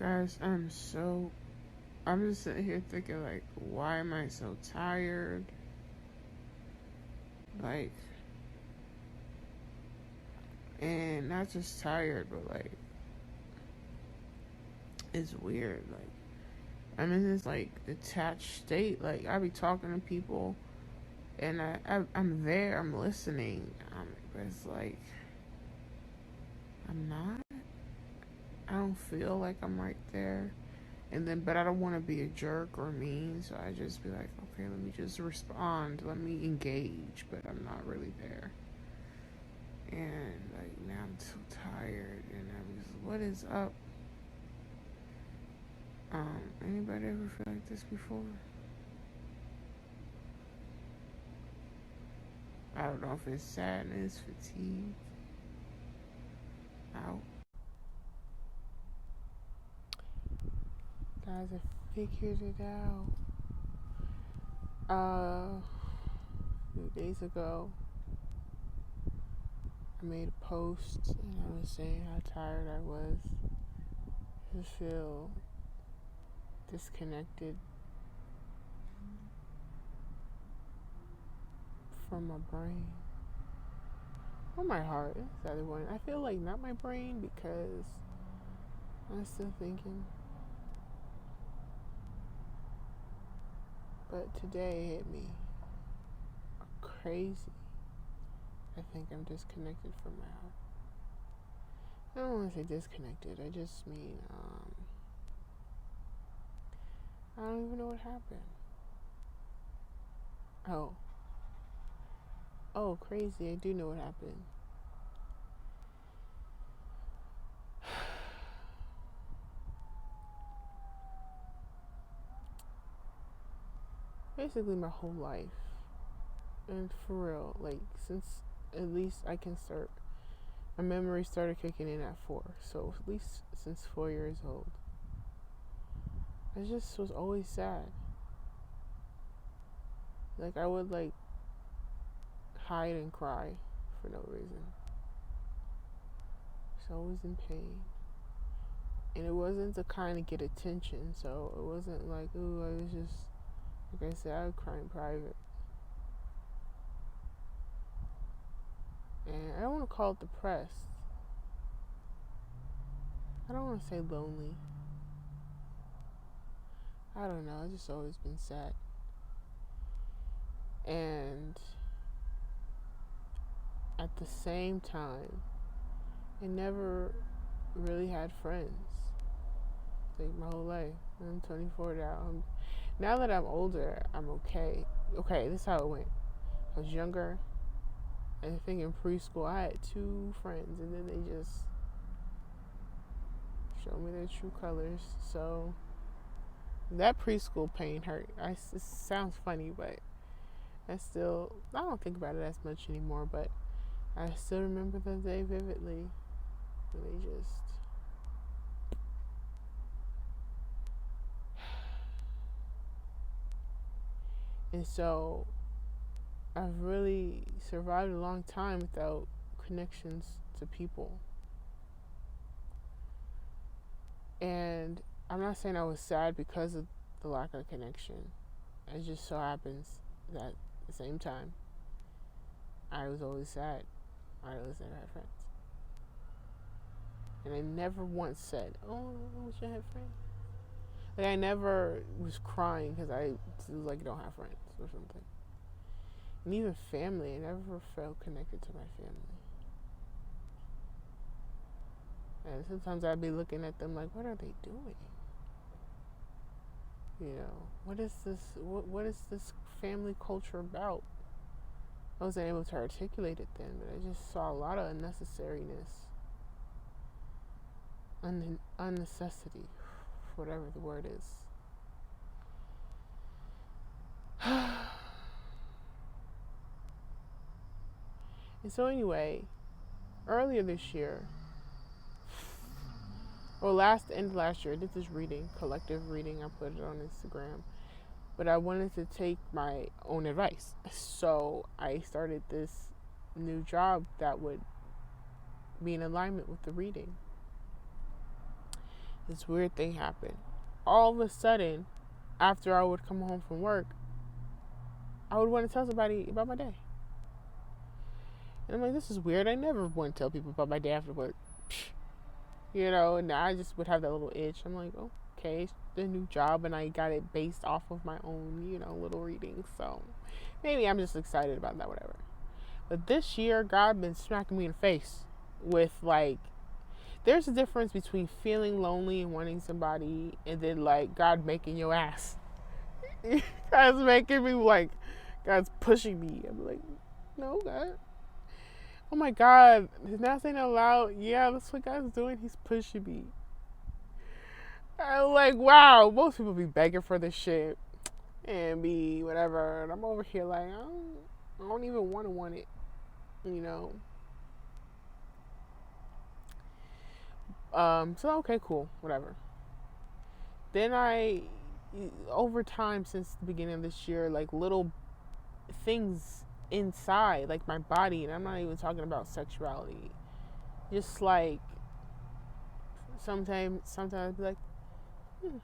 Guys, I'm just sitting here thinking, like, why am I so tired? Like, and not just tired, but like, it's weird. Like, I'm in this, like, detached state. Like, I be talking to people, and I'm there, I'm listening. But it's like, I'm not. I don't feel like I'm right there. And then, but I don't want to be a jerk or mean, so I just be like, okay, let me just respond, let me engage, but I'm not really there. And like now I'm so tired, and I'm just, what is up? Anybody ever feel like this before? I don't know if it's sadness, fatigue, out. Guys, I figured it out. A few days ago, I made a post and I was saying how tired I was. I just feel disconnected from my brain. Or my heart, that's the other one. I feel like not my brain because I'm still thinking. But today it hit me crazy. I think I'm disconnected from my heart. I don't want to say disconnected. I just mean, I don't even know what happened. Oh, crazy. I do know what happened. Basically, my whole life. And for real, like, since at least I can start, my memory started kicking in at 4. So, at least since 4 years old. I just was always sad. Like, I would, like, hide and cry for no reason. So I was in pain. And it wasn't to kind of get attention, so it wasn't like, ooh, I was just, like I said, I would cry in private. And I don't want to call it depressed. I don't want to say lonely. I don't know, I've just always been sad. And at the same time, I never really had friends. Like my whole life. I'm 24 now. Now that I'm older, I'm okay. Okay, this is how it went. I was younger. I think in preschool I had 2 friends, and then they just showed me their true colors. So that preschool pain hurt. It sounds funny, but I don't think about it as much anymore. But I still remember the day vividly. And they just. And so I've really survived a long time without connections to people. And I'm not saying I was sad because of the lack of connection. It just so happens that at the same time, I was always sad. I always never had friends. And I never once said, oh, I wish I had friends. Like, I never was crying because I like don't have friends or something. And even family, I never felt connected to my family. And sometimes I'd be looking at them like, what are they doing? You know, what is this? What is this family culture about? I wasn't able to articulate it then, but I just saw a lot of unnecessariness, unnecessity, whatever the word is. And so anyway, earlier this year, or end of last year, I did this reading, collective reading. I put it on Instagram. But I wanted to take my own advice. So I started this new job that would be in alignment with the reading. this weird thing happened. All of a sudden, after I would come home from work, I would want to tell somebody about my day. And I'm like, this is weird. I never want to tell people about my day after work. And I just would have that little itch. I'm like, okay, it's a new job, and I got it based off of my own, little readings. So maybe I'm just excited about that, whatever. But this year, God been smacking me in the face with, like, there's a difference between feeling lonely and wanting somebody, and then, like, God making your ass. God's making me, like, God's pushing me. I'm like, no, God. Oh my God, not saying out loud. Yeah, that's what God's doing. He's pushing me. I'm like, wow, most people be begging for this shit and be whatever. And I'm over here like, I don't even want it, So, okay, cool, whatever. Then over time since the beginning of this year, like little things inside, like my body, and I'm not even talking about sexuality, just like sometimes I'd be like, I guess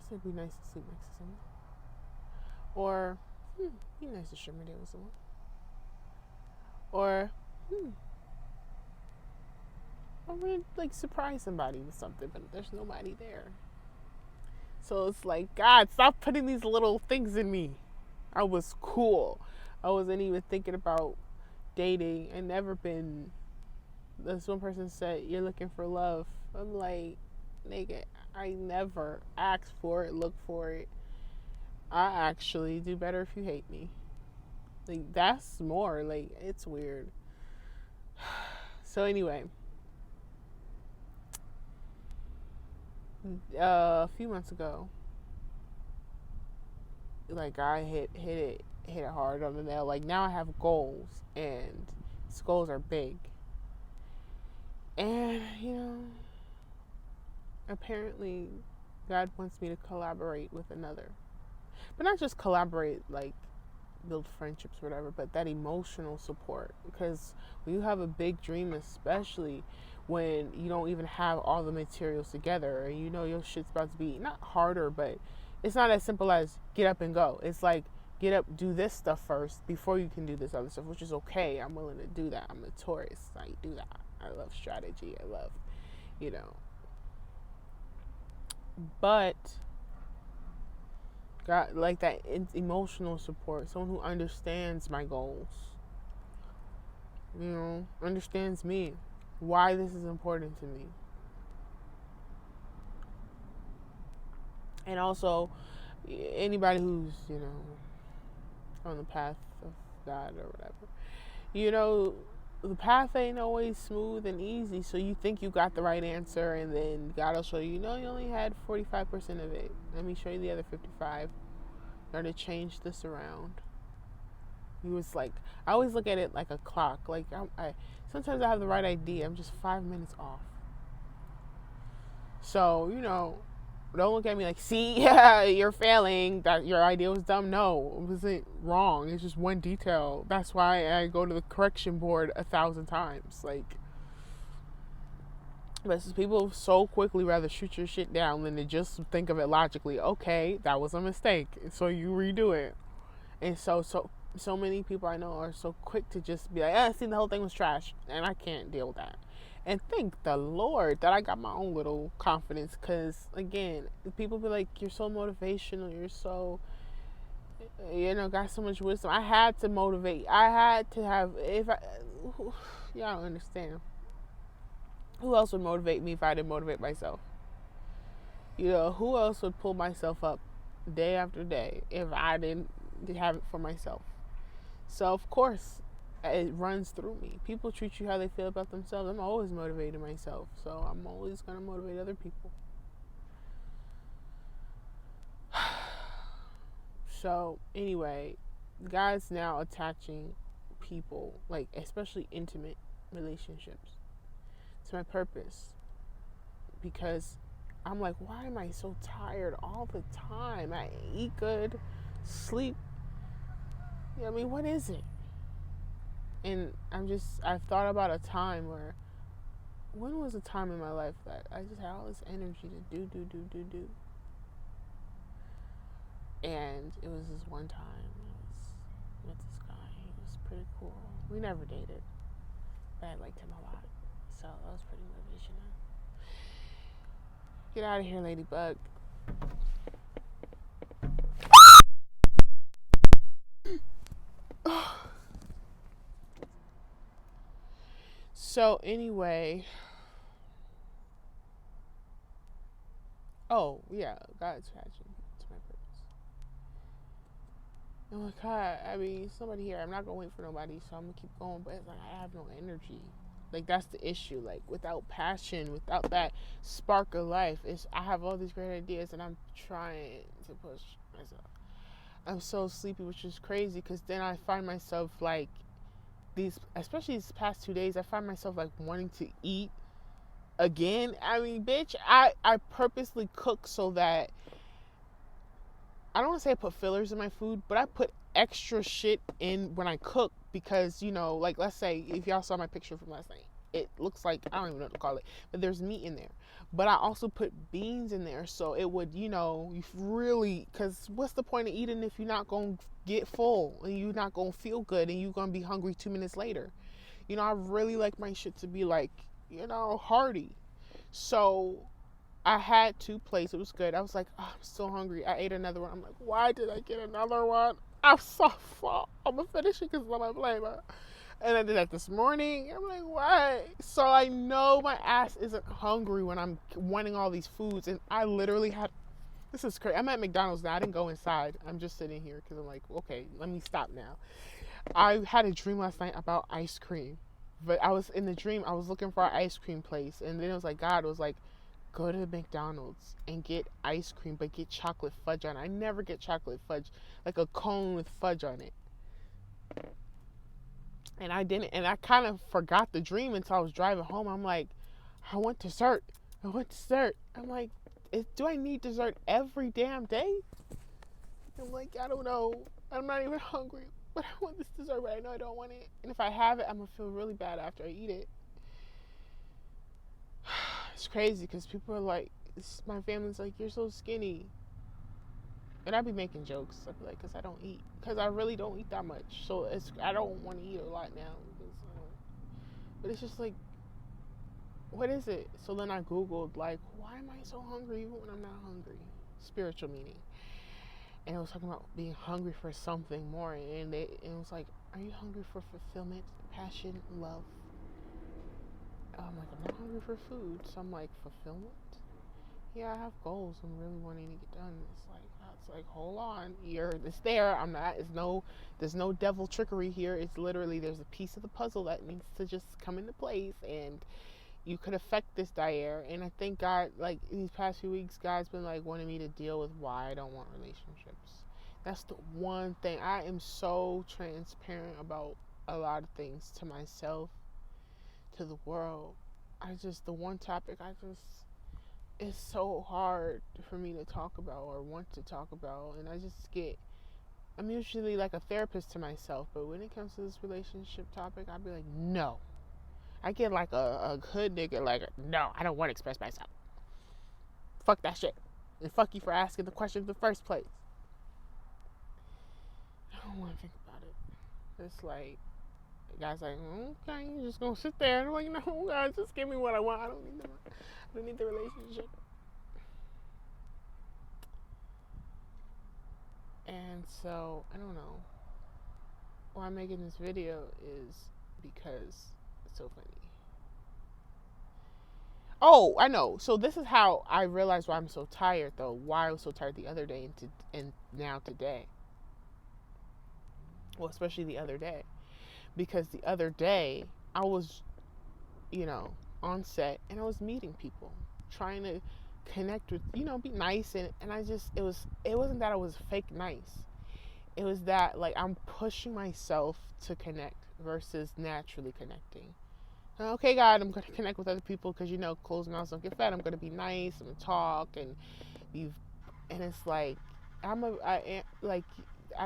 it'd be nice to sleep next to someone, or it'd be nice to share my day with someone, or I'm gonna like surprise somebody with something, but there's nobody there. So it's like, God, stop putting these little things in me. I was cool. I wasn't even thinking about dating. I never been. This one person said, you're looking for love. I'm like, nigga, I never asked for it, look for it. I actually do better if you hate me. Like, that's more, like, it's weird. So anyway, a few months ago, like, I hit it hard on the nail. Like, now I have goals, and these goals are big. And, apparently God wants me to collaborate with another. But not just collaborate, like, build friendships or whatever, but that emotional support. Because when you have a big dream, especially when you don't even have all the materials together, and your shit's about to be not harder, but it's not as simple as get up and go. It's like, get up, do this stuff first before you can do this other stuff, which is okay. I'm willing to do that. I'm a Taurus. I do that. I love strategy. I love, But got like that emotional support, someone who understands my goals, understands me, why this is important to me. And also, anybody who's, on the path of God or whatever, the path ain't always smooth and easy. So you think you got the right answer, and then God will show you, you only had 45% of it. Let me show you the other 55. In order to change this around. He was like, I always look at it like a clock. Like, I sometimes I have the right idea. I'm just 5 minutes off. So, don't look at me like, see, yeah, you're failing. That your idea was dumb. No, it wasn't wrong. It's just one detail. That's why I go to the correction board 1,000 times. Like, but people so quickly rather shoot your shit down than to just think of it logically. Okay, that was a mistake, so you redo it. And so many people I know are so quick to just be like, see, the whole thing was trash, and I can't deal with that. And thank the Lord that I got my own little confidence, because again, people be like, you're so motivational, you're so, got so much wisdom. I had to motivate. I had to have, y'all don't understand. Who else would motivate me if I didn't motivate myself? Who else would pull myself up day after day if I didn't have it for myself? So, of course, it runs through me. People treat you how they feel about themselves. I'm always motivating myself, so I'm always going to motivate other people. So, anyway, God's now attaching people, like, especially intimate relationships, to my purpose. Because I'm like, why am I so tired all the time? I eat good, sleep. What is it? And I've thought about a time where when was a time in my life that I just had all this energy to do. And it was this one time I was with this guy. He was pretty cool. We never dated, but I liked him a lot. So that was pretty motivational. Get out of here, Ladybug. So anyway, oh yeah, God's passion to my purpose. Oh my God, I mean, somebody here. I'm not gonna wait for nobody, so I'm gonna keep going. But it's like I have no energy. Like that's the issue. Like without passion, without that spark of life, I have all these great ideas, and I'm trying to push myself. I'm so sleepy, which is crazy because then I find myself like especially these past 2 days, I find myself like wanting to eat again. I mean, bitch, I purposely cook so that I don't want to say I put fillers in my food, but I put extra shit in when I cook because, like let's say if y'all saw my picture from last night, it looks like, I don't even know what to call it, but there's meat in there. But I also put beans in there so it would, you really, because what's the point of eating if you're not going to get full and you're not going to feel good and you're going to be hungry 2 minutes later? I really like my shit to be like, hearty. So I had 2 plates. It was good. I was like, oh, I'm so hungry. I ate another one. I'm like, why did I get another one? I'm so full. I'm going to finish it because I'm a flavor. And I did that this morning. I'm like, why? So I know my ass isn't hungry when I'm wanting all these foods. And I literally had, this is crazy. I'm at McDonald's now. I didn't go inside. I'm just sitting here because I'm like, okay, let me stop now. I had a dream last night about ice cream. But I was in the dream, I was looking for an ice cream place. And then it was like, God was like, go to McDonald's and get ice cream, but get chocolate fudge on it. I never get chocolate fudge, like a cone with fudge on it. And I didn't, and I kind of forgot the dream until I was driving home. I'm like, I want dessert. I'm like, do I need dessert every damn day? I'm like, I don't know. I'm not even hungry, but I want this dessert, but I know I don't want it. And if I have it, I'm going to feel really bad after I eat it. It's crazy because people are like, my family's like, you're so skinny. And I be making jokes. I be like, because I don't eat. Because I really don't eat that much. So I don't want to eat a lot now. But it's just like, what is it? So then I Googled, like, why am I so hungry even when I'm not hungry? Spiritual meaning. And it was talking about being hungry for something more. And it was like, are you hungry for fulfillment, passion, love? I'm like, I'm not hungry for food. So I'm like, fulfillment? Yeah, I have goals I'm really wanting to get done. It's like, hold on, it's there. There's no devil trickery here. It's literally, there's a piece of the puzzle that needs to just come into place, and you could affect this Dyer. And I think God, like these past few weeks, God's been like wanting me to deal with why I don't want relationships. That's the one thing. I am so transparent about a lot of things to myself, to the world. The one topic it's so hard for me to talk about or want to talk about, and I'm usually like a therapist to myself, but when it comes to this relationship topic, I'd be like, no. I get like a hood nigga, like, no, I don't want to express myself. Fuck that shit. And fuck you for asking the question in the first place. I don't want to think about it. It's like, the guy's like, okay, you're just gonna sit there. And I'm like, no, God, just give me what I want. I don't need the relationship. And so, I don't know. Why I'm making this video is because it's so funny. Oh, I know. So this is how I realized why I'm so tired, though. Why I was so tired the other day and now today. Well, especially the other day. Because the other day, I was, on set, and I was meeting people, trying to connect with, be nice, and it wasn't that I was fake nice. It was that, like, I'm pushing myself to connect versus naturally connecting. Okay, God, I'm going to connect with other people because, closed mouths don't get fed. I'm going to be nice, I'm going to talk, and it's like, I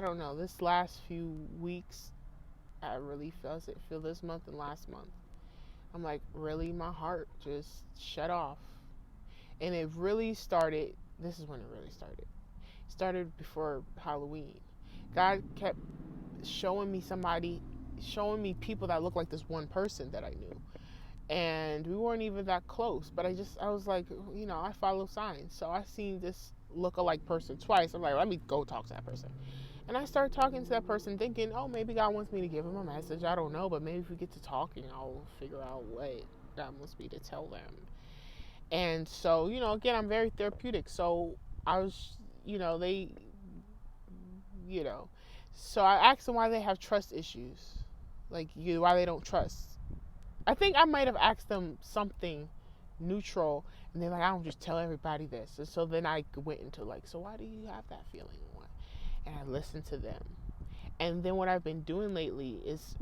don't know, this last few weeks, I really feel this month and last month. I'm like, really? My heart just shut off. And it really started, this is when it really started. It started before Halloween. God kept showing me people that looked like this one person that I knew. And we weren't even that close, but I was like, I follow signs. So I seen this look-alike person twice. I'm like, let me go talk to that person. And I started talking to that person thinking, oh, maybe God wants me to give him a message. I don't know, but maybe if we get to talking, I'll figure out what God wants me to tell them. And so, again, I'm very therapeutic. So I was, they, you know, so I asked them why they have trust issues. Like, why they don't trust. I think I might have asked them something neutral, and they're like, I don't just tell everybody this. And so then I went into like, so why do you have that feeling? And I listened to them. And then what I've been doing lately is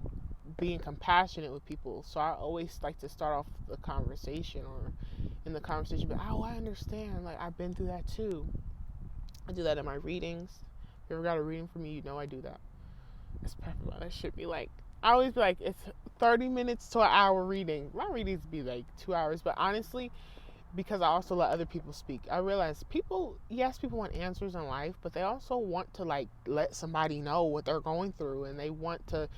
being compassionate with people. So I always like to start off the conversation or in the conversation, but oh, I understand. Like, I've been through that too. I do that in my readings. If you ever got a reading from me, you know I do that. It's perfect. That should be like, I always be like, it's 30 minutes to an hour reading. My readings be like 2 hours, but honestly, because I also let other people speak, I realize people want answers in life, but they also want to like let somebody know what they're going through, and they want to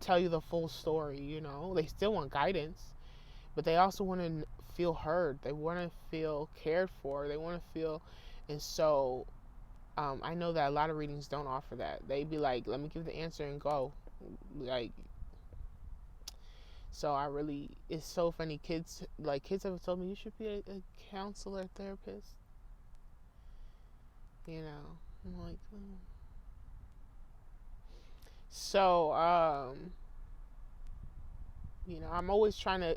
tell you the full story. They still want guidance, but they also want to feel heard. They want to feel cared for. They want to feel, and so I know that a lot of readings don't offer that. They be like, let me give the answer and go. Like, so it's so funny. Kids have told me you should be a counselor, therapist. I'm like, So, I'm always trying to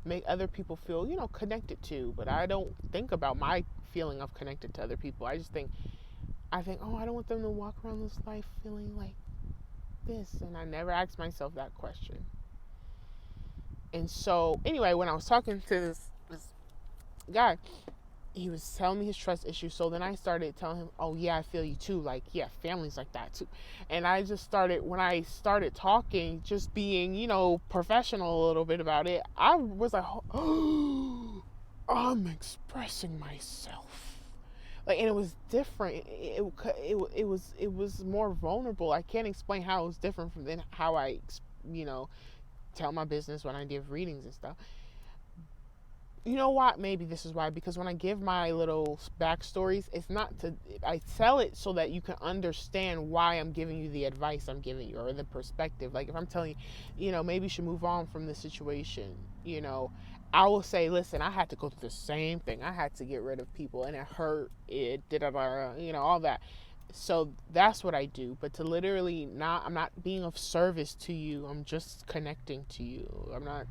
make other people feel, connected to, but I don't think about my feeling of connected to other people. I think, oh, I don't want them to walk around this life feeling like this. And I never asked myself that question. And so, anyway, when I was talking to this guy, he was telling me his trust issues. So then I started telling him, oh, yeah, I feel you too. Like, yeah, families like that too. And I just started, when I started talking, just being, professional a little bit about it, I was like, oh, I'm expressing myself. Like, and it was different. It was more vulnerable. I can't explain how it was different from then how I, tell my business when I give readings and stuff. You know what? Maybe this is why. Because when I give my little backstories, I tell it so that you can understand why I'm giving you the advice I'm giving you, or the perspective. Like, if I'm telling you, maybe you should move on from this situation, I will say, listen, I had to go through the same thing. I had to get rid of people, and it hurt. It did, all that. So that's what I do. But to literally I'm not being of service to you. I'm just connecting to you. I'm not.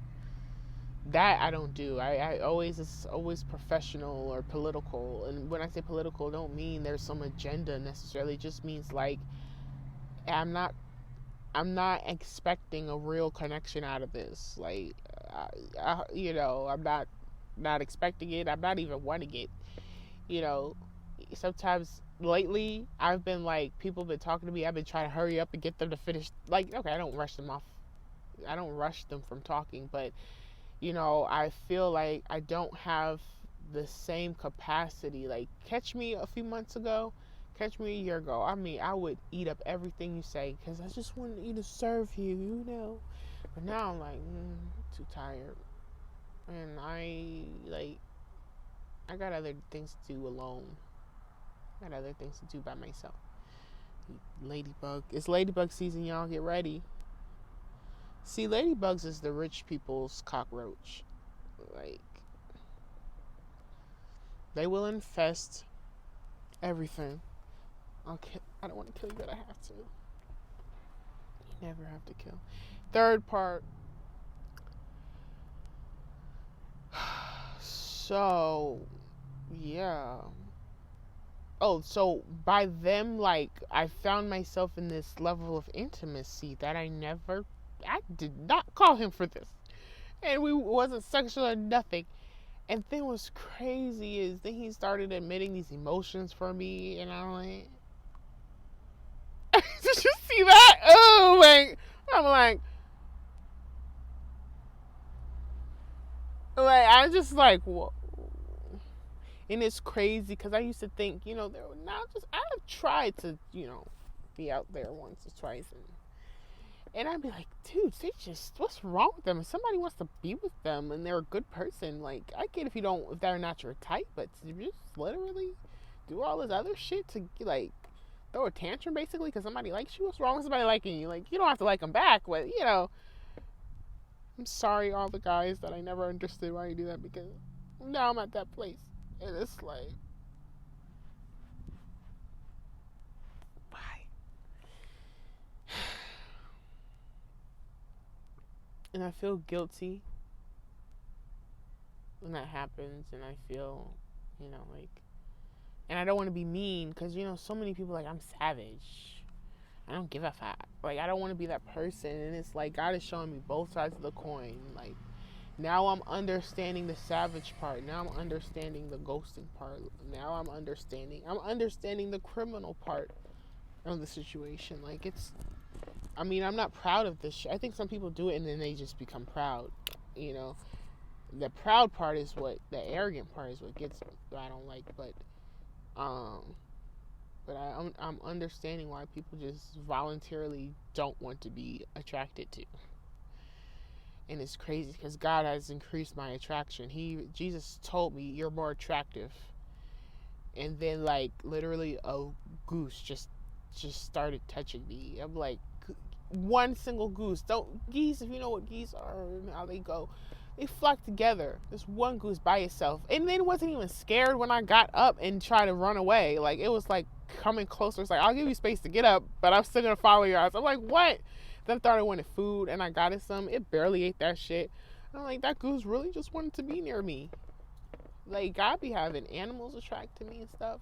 That I don't do. It's always professional or political. And when I say political, I don't mean there's some agenda necessarily. It just means like I'm not expecting a real connection out of this. Like, I'm not expecting it. I'm not even wanting it. Sometimes lately I've been like, people have been talking to me. I've been trying to hurry up and get them to finish. Like, okay, I don't rush them off. I don't rush them from talking, but I feel like I don't have the same capacity. Like, catch me a few months ago, catch me a year ago. I mean, I would eat up everything you say because I just wanted you to serve you, But now I'm like, too tired. And I got other things to do alone. I got other things to do by myself. Ladybug. It's ladybug season, y'all. Get ready. See, ladybugs is the rich people's cockroach. Like, they will infest everything. Okay, I don't want to kill you, but I have to. You never have to kill. Third part. So, yeah. Oh, so by them, like, I found myself in this level of intimacy that I did not call him for this. And we wasn't sexual or nothing. And then what's crazy is then he started admitting these emotions for me, and I'm like, did you see that? Oh, like, I'm like, Like, I'm just like, whoa. And it's crazy because I used to think, there now just I've tried to, be out there once or twice, and I'd be like, dude, they just what's wrong with them? If somebody wants to be with them and they're a good person, like I get if they're not your type, but to just literally do all this other shit to like throw a tantrum basically because somebody likes you. What's wrong with somebody liking you? Like you don't have to like them back, but I'm sorry all the guys that I never understood why you do that because now I'm at that place and it's like why? And I feel guilty when that happens, and I feel, like, and I don't want to be mean because so many people like I'm savage. I don't give a fuck. Like I don't want to be that person, and it's like God is showing me both sides of the coin. Like now I'm understanding the savage part. Now I'm understanding the ghosting part. Now I'm understanding. I'm understanding the criminal part of the situation. Like it's. I mean, I'm not proud of this shit. I think some people do it and then they just become proud. You know, the proud part is the arrogant part is what gets me. I don't like, um, I'm understanding why people just voluntarily don't want to be attracted to. And it's crazy because God has increased my attraction. Jesus told me you're more attractive, and then like literally a goose just started touching me. I'm like, one single goose. Don't geese, if you know what geese are and how they go, they flock together. This one goose by itself, and then wasn't even scared when I got up and tried to run away. Like it was like coming closer. It's like I'll give you space to get up, but I'm still gonna follow your eyes. I'm like, what? Then I thought I wanted food, and I got it some. It barely ate that shit. I'm like, that goose really just wanted to be near me. Like God be having animals attract to me and stuff.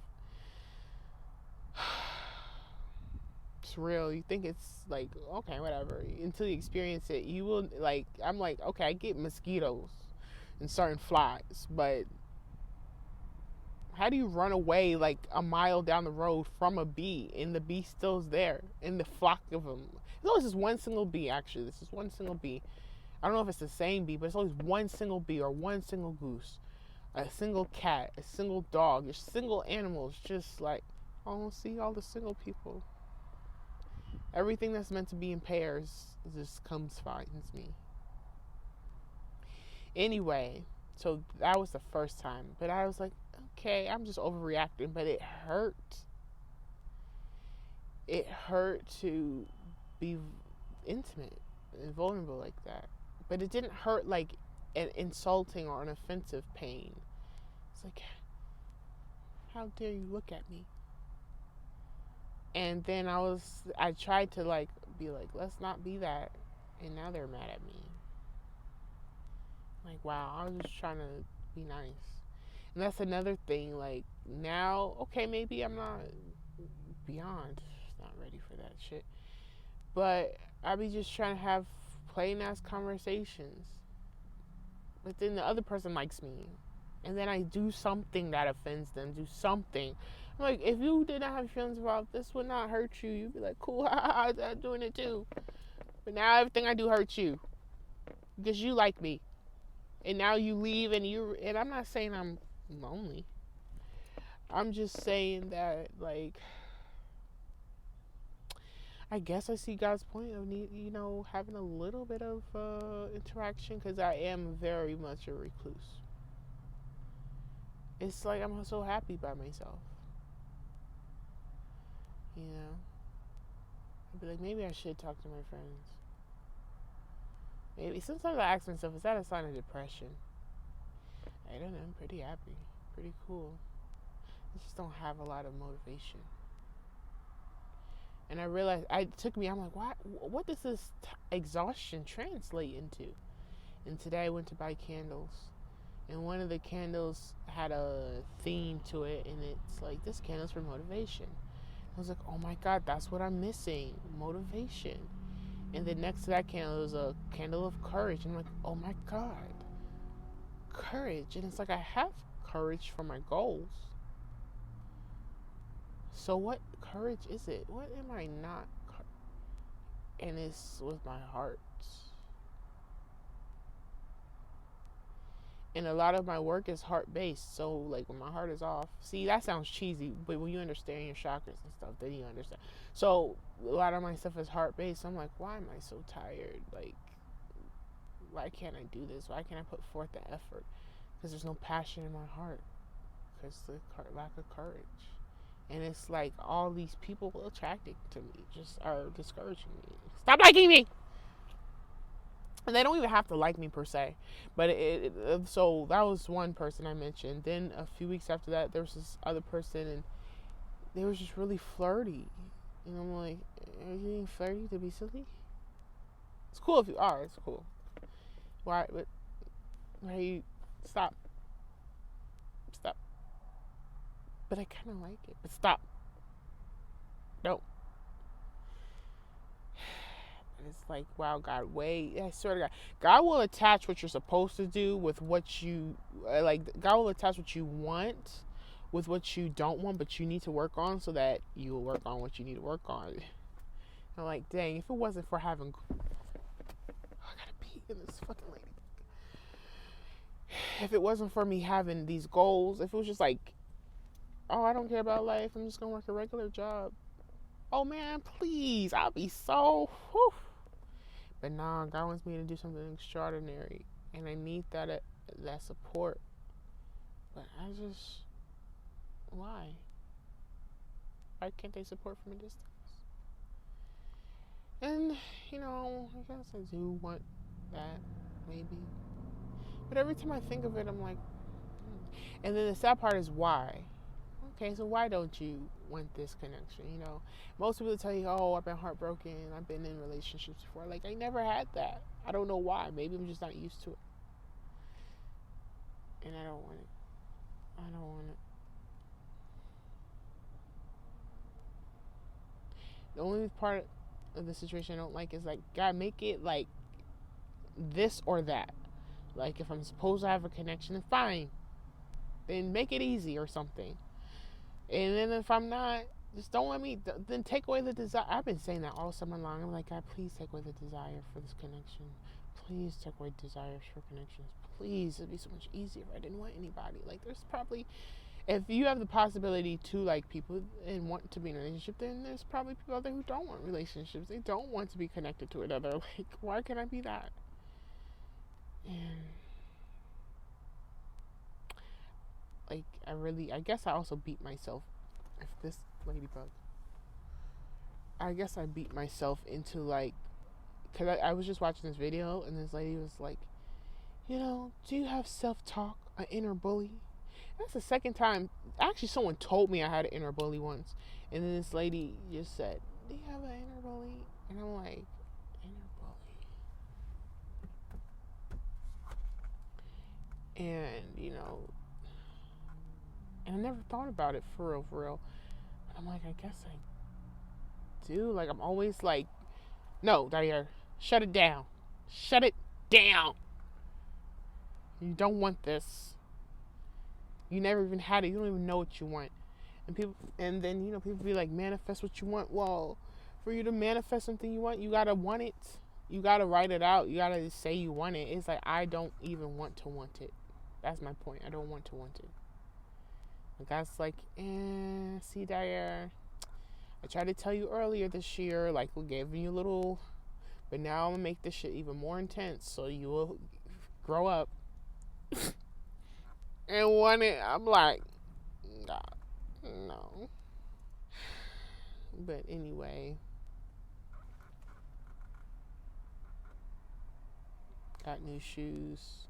It's real. You think it's like okay, whatever. Until you experience it, you will like. I'm like, okay, I get mosquitoes and certain flies, but how do you run away like a mile down the road from a bee and the bee still's there in the flock of them? It's always just one single bee. Actually, this is one single bee. I don't know if it's the same bee, but it's always one single bee or one single goose, a single cat, a single dog, a single animal. It's just like I don't see all the single people. Everything that's meant to be in pairs just finds me. Anyway, so that was the first time. But I was like, okay, I'm just overreacting. But it hurt. It hurt to be intimate and vulnerable like that. But it didn't hurt like an insulting or an offensive pain. It's like, how dare you look at me? And then I tried to like be like, let's not be that. And now they're mad at me. Like, wow, I was just trying to be nice. And that's another thing. Like, now, okay, maybe I'm not beyond, not ready for that shit. But I be just trying to have plain ass conversations. But then the other person likes me. And then I do something that offends them, do something. I'm like, if you did not have feelings about this would not hurt you, you'd be like, cool, I'm doing it too. But now everything I do hurts you. Because you like me. And now you leave and I'm not saying I'm lonely. I'm just saying that like I guess I see God's point of having a little bit of interaction because I am very much a recluse. It's like I'm so happy by myself. I'd be like, maybe I should talk to my friends. Maybe sometimes I ask myself, is that a sign of depression? I don't know. I'm pretty happy, pretty cool. I just don't have a lot of motivation. And I realized I'm like, what does this exhaustion translate into? And today I went to buy candles. And one of the candles had a theme to it. And it's like, this candle's for motivation. I was like, oh my God, that's what I'm missing. Motivation. And then next to that candle was a candle of courage. And I'm like, oh my God. Courage. And it's like, I have courage for my goals. So what courage is it? What am I not? And it's with my heart. And a lot of my work is heart based. So like when my heart is off, see, that sounds cheesy, but when you understand your chakras and stuff, then you understand. So a lot of my stuff is heart based. I'm like, why am I so tired? Like, why can't I do this? Why can't I put forth the effort? Because there's no passion in my heart. Because the lack of courage. And it's like all these people attracted to me just are discouraging me. Stop liking me! And they don't even have to like me per se. But so that was one person I mentioned. Then a few weeks after that, there was this other person, and they were just really flirty. And I'm like, are you being flirty to be silly? It's cool if you are. It's cool. Why? But why you stop? Stop. But I kind of like it. But stop. No. It's like, wow, God, wait. I swear to God. God will attach what you're supposed to do with what you, like, God will attach what you want with what you don't want, but you need to work on so that you'll work on what you need to work on. I'm like, dang, if it wasn't for having, oh, I gotta pee in this fucking lady. If it wasn't for me having these goals, if it was just like, oh, I don't care about life, I'm just gonna work a regular job. Oh man, please, I'll be so, whew. But nah, God wants me to do something extraordinary, and I need that support. But I just, why? Why can't they support from a distance? And I guess I do want that, maybe. But every time I think of it, I'm like, And then the sad part is why. Okay, so why don't you want this connection? Most people tell you, oh, I've been heartbroken, I've been in relationships before. Like, I never had that. I don't know why. Maybe I'm just not used to it. And I don't want it. I don't want it. The only part of the situation I don't like is, like, God, make it, like, this or that. Like, if I'm supposed to have a connection, then fine. Then make it easy or something. And then if I'm not, just don't let me, then take away the desire. I've been saying that all summer long. I'm like, God, please take away the desire for this connection. Please take away desires for connections. Please, it'd be so much easier if I didn't want anybody. Like, there's probably, if you have the possibility to like people and want to be in a relationship, then there's probably people out there who don't want relationships. They don't want to be connected to another. Like, why can't I be that? And like, I guess I also beat myself. If this ladybug, I guess I beat myself into, like, because I was just watching this video, and this lady was like, do you have self-talk, an inner bully? That's the second time. Actually, someone told me I had an inner bully once, and then this lady just said, do you have an inner bully? And I'm like, inner bully? And and I never thought about it for real. But I'm like, I guess I do. Like, I'm always like, no, Dyer, shut it down. Shut it down. You don't want this. You never even had it. You don't even know what you want. And then people be like, manifest what you want. Well, for you to manifest something you want, you gotta want it. You gotta write it out. You gotta say you want it. It's like, I don't even want it. That's my point. I don't want it. The guy's like, see, Dyer, I tried to tell you earlier this year, like, we're giving you a little, but now I'm gonna make this shit even more intense so you will grow up and want it. I'm like, nah, no. But anyway, got new shoes.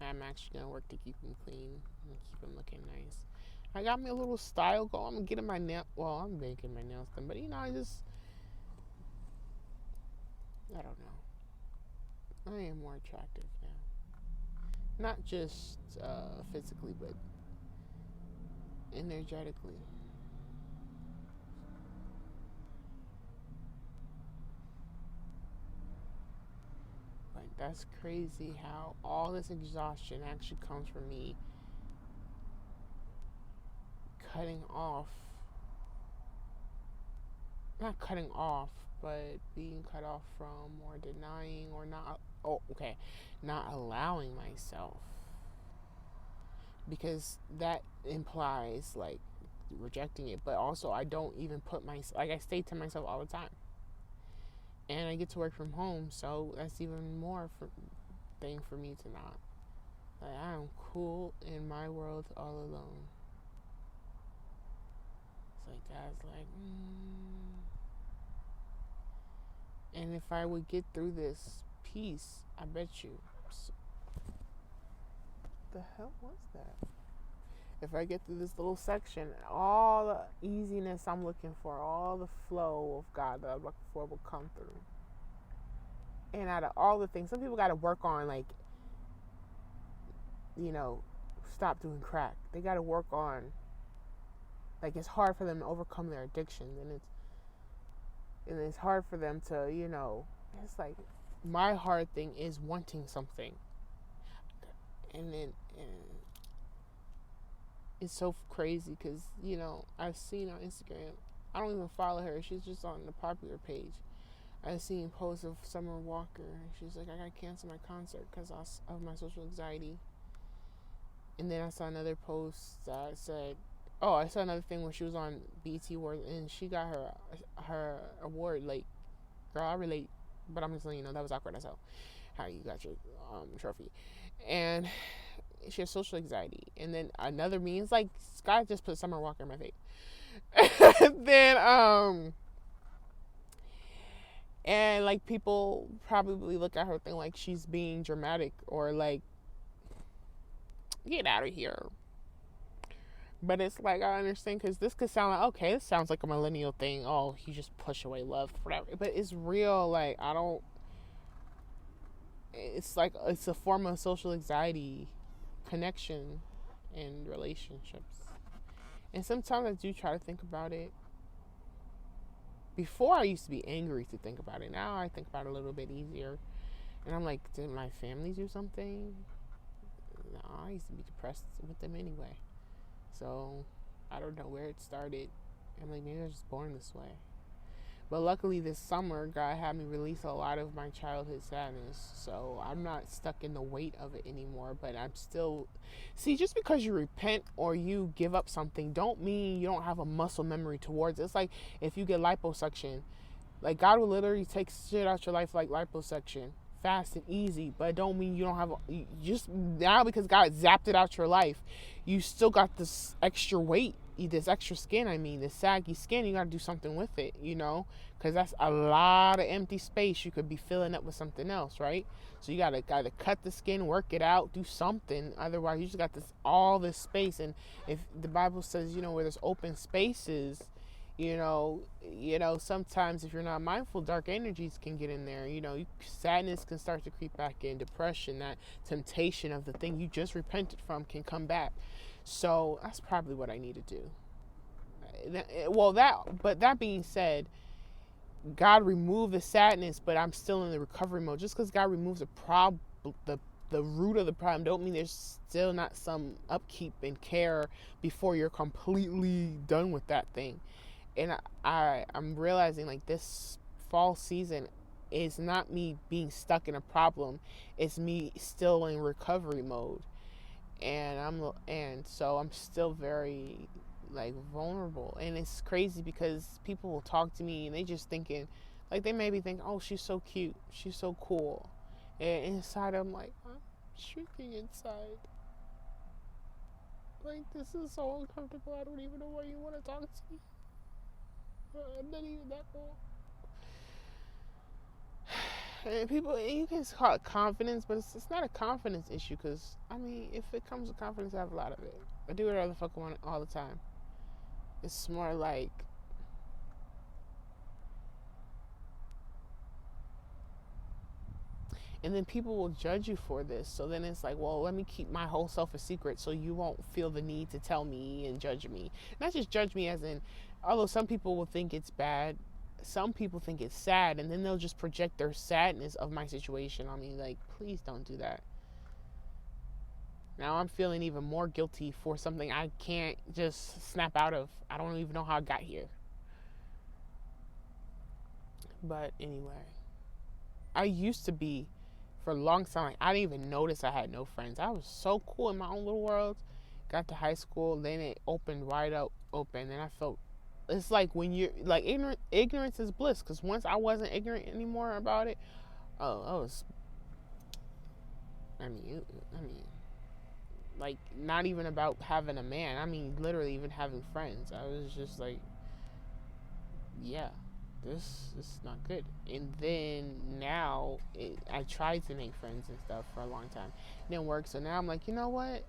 I'm actually gonna work to keep them clean and keep them looking nice. I got me a little style going. I'm getting my nail. Well, I'm making my nails done, but I don't know. I am more attractive now. Not just physically, but energetically. But that's crazy how all this exhaustion actually comes from me not cutting off, but being cut off from, or denying, or not allowing myself because that implies like rejecting it. But also, I don't even put like I stay to myself all the time, and I get to work from home, so that's even more thing for me to not. Like, I'm cool in my world all alone. It's like God's like, and if I would get through this piece, I bet you. The hell was that? If I get through this little section, all the easiness I'm looking for, all the flow of God that I'm looking for will come through. And out of all the things, some people got to work on, like, stop doing crack. They got to work on, like, it's hard for them to overcome their addictions, and it's hard for them to, it's like, my hard thing is wanting something. And it's so crazy because, I've seen on Instagram, I don't even follow her, she's just on the popular page. I've seen posts of Summer Walker. She's like, I got to cancel my concert because of my social anxiety. And then I saw another post that said, I saw another thing where she was on BET Awards and she got her award. Like, girl, I relate, but I'm just letting you know that was awkward as hell. How you got your trophy. And she has social anxiety. And then another means, like, Scott just put Summer Walker in my face. Then, and, like, people probably look at her thing like she's being dramatic or, like, get out of here. But it's like, I understand, because this could sound like, okay, this sounds like a millennial thing. Oh, you just push away love, whatever. But it's real. Like, it's like, it's a form of social anxiety, connection, and relationships. And sometimes I do try to think about it. Before, I used to be angry to think about it. Now I think about it a little bit easier. And I'm like, did my family do something? No, I used to be depressed with them anyway. So, I don't know where it started. I'm like, maybe I was just born this way. But luckily this summer, God had me release a lot of my childhood sadness. So, I'm not stuck in the weight of it anymore. But I'm still... See, just because you repent or you give up something, don't mean you don't have a muscle memory towards it. It's like if you get liposuction. Like, God will literally take shit out your life like liposuction. Fast and easy, but it don't mean you don't have just now because God zapped it out your life. You still got this extra weight, this extra skin. I mean, this saggy skin. You got to do something with it, because that's a lot of empty space you could be filling up with something else, right? So you got to cut the skin, work it out, do something. Otherwise, you just got all this space. And if the Bible says, where there's open spaces, sometimes if you're not mindful, dark energies can get in there. Sadness can start to creep back in. Depression, that temptation of the thing you just repented from can come back. So that's probably what I need to do. But that being said, God removed the sadness, but I'm still in the recovery mode. Just because God removes the root of the problem, don't mean there's still not some upkeep and care before you're completely done with that thing. And I'm realizing, like, this fall season is not me being stuck in a problem. It's me still in recovery mode. And so I'm still very, like, vulnerable. And it's crazy because people will talk to me and they just thinking, like, they maybe think, oh, she's so cute. She's so cool. And inside I'm like, I'm shrinking inside. Like, this is so uncomfortable. I don't even know why you want to talk to me. I'm not even that cool. And you can call it confidence, but it's not a confidence issue. Because, I mean, if it comes with confidence, I have a lot of it. I do whatever the fuck I want all the time. It's more like, and then people will judge you for this. So then it's like, well, let me keep my whole self a secret so you won't feel the need to tell me and judge me. Not just judge me as in, although some people will think it's bad, some people think it's sad, and then they'll just project their sadness of my situation on me. Like, please don't do that. Now I'm feeling even more guilty for something I can't just snap out of. I don't even know how I got here. But anyway, I used to be, for a long time, like, I didn't even notice I had no friends. I was so cool in my own little world. Got to high school, then it opened wide up open, and I felt it's like when you're like ignorance is bliss. Because once I wasn't ignorant anymore about it, oh, I was. I mean, like not even about having a man. I mean, literally even having friends. I was just like, yeah, this is not good. And then now I tried to make friends and stuff for a long time. It didn't work. So now I'm like, you know what?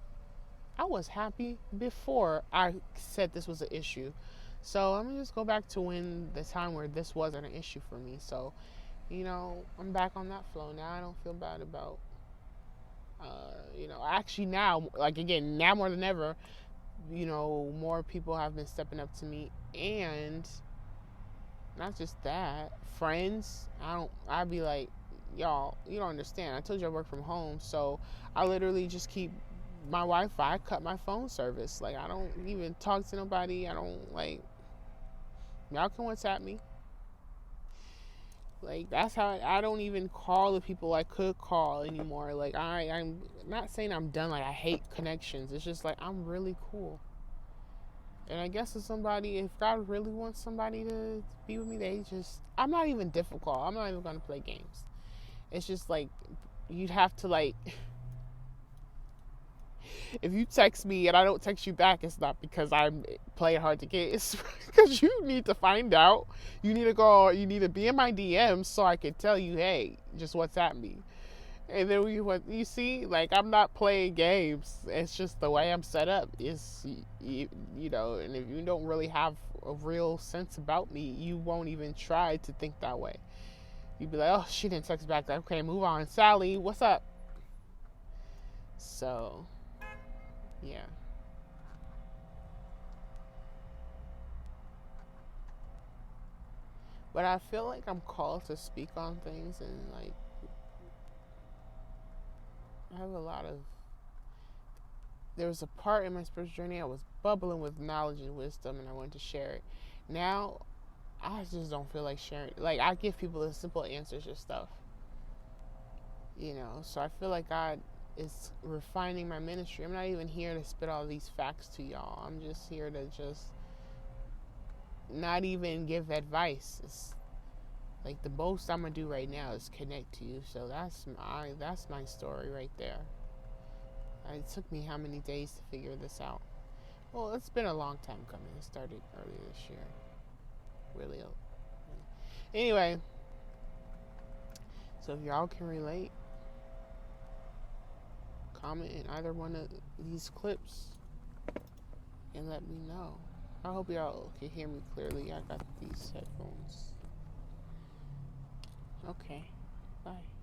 I was happy before I said this was an issue. So I'm gonna just go back to when the time where this wasn't an issue for me. So, I'm back on that flow now. I don't feel bad about, actually now, like again, now more than ever, more people have been stepping up to me, and not just that, friends. I'd be like, y'all, you don't understand. I told you I work from home, so I literally just keep my Wi-Fi. I cut my phone service. Like I don't even talk to nobody. I don't like. Y'all can WhatsApp me. Like that's how I don't even call the people I could call anymore. Like I'm not saying I'm done. Like I hate connections. It's just like I'm really cool. And I guess if God really wants somebody to be with me, I'm not even difficult. I'm not even going to play games. It's just like, you'd have to like, if you text me and I don't text you back, it's not because I'm playing hard to get. It's because you need to find out. You need to be in my DMs so I can tell you, hey, just WhatsApp me. And then you see, like I'm not playing games. It's just the way I'm set up. Is and if you don't really have a real sense about me, you won't even try to think that way. You'd be like, oh, she didn't text back. Okay, move on. Sally, what's up? So, yeah. But I feel like I'm called to speak on things, and like I have a lot of. There was a part in my spiritual journey I was bubbling with knowledge and wisdom, and I wanted to share it. Now, I just don't feel like sharing. Like I give people the simple answers to stuff, So I feel like God is refining my ministry. I'm not even here to spit all these facts to y'all. I'm just here to just not even give advice. It's like the most I'm gonna do right now is connect to you. So that's my story right there. It took me how many days to figure this out? Well, it's been a long time coming. It started earlier this year. Really. Anyway, so if y'all can relate, comment in either one of these clips and let me know. I hope y'all can hear me clearly. I got these headphones. Okay, bye.